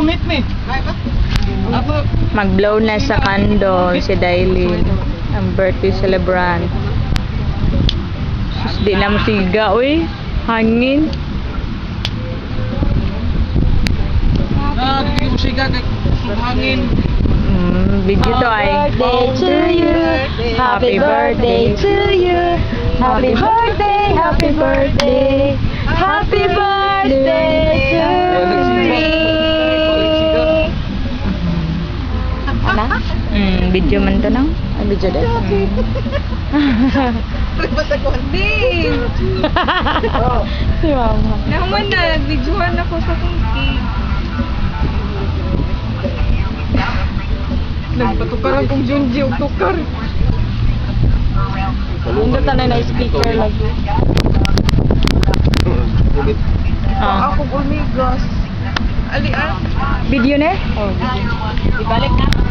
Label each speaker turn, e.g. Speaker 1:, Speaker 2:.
Speaker 1: Ngunit ni.
Speaker 2: Mag-blow na sa candle si Dailin. Ang birthday celebrant. Sus, di na masiga, uy. Hangin.
Speaker 1: Hindi ko siga kay hangin.
Speaker 2: Video to ay.
Speaker 3: Happy birthday to you. Happy birthday, happy birthday. Happy birthday to you. Ano?
Speaker 2: Video man to nang.
Speaker 3: Ay, video din. Si mama.
Speaker 4: Naman na, videoan ako sa kong cake. Nagpatukaran kong Junji o tukar.
Speaker 3: Hindi tanay na speaker lagi.
Speaker 4: Ako umigas. Ali,
Speaker 2: Video na?
Speaker 3: Ibalik na.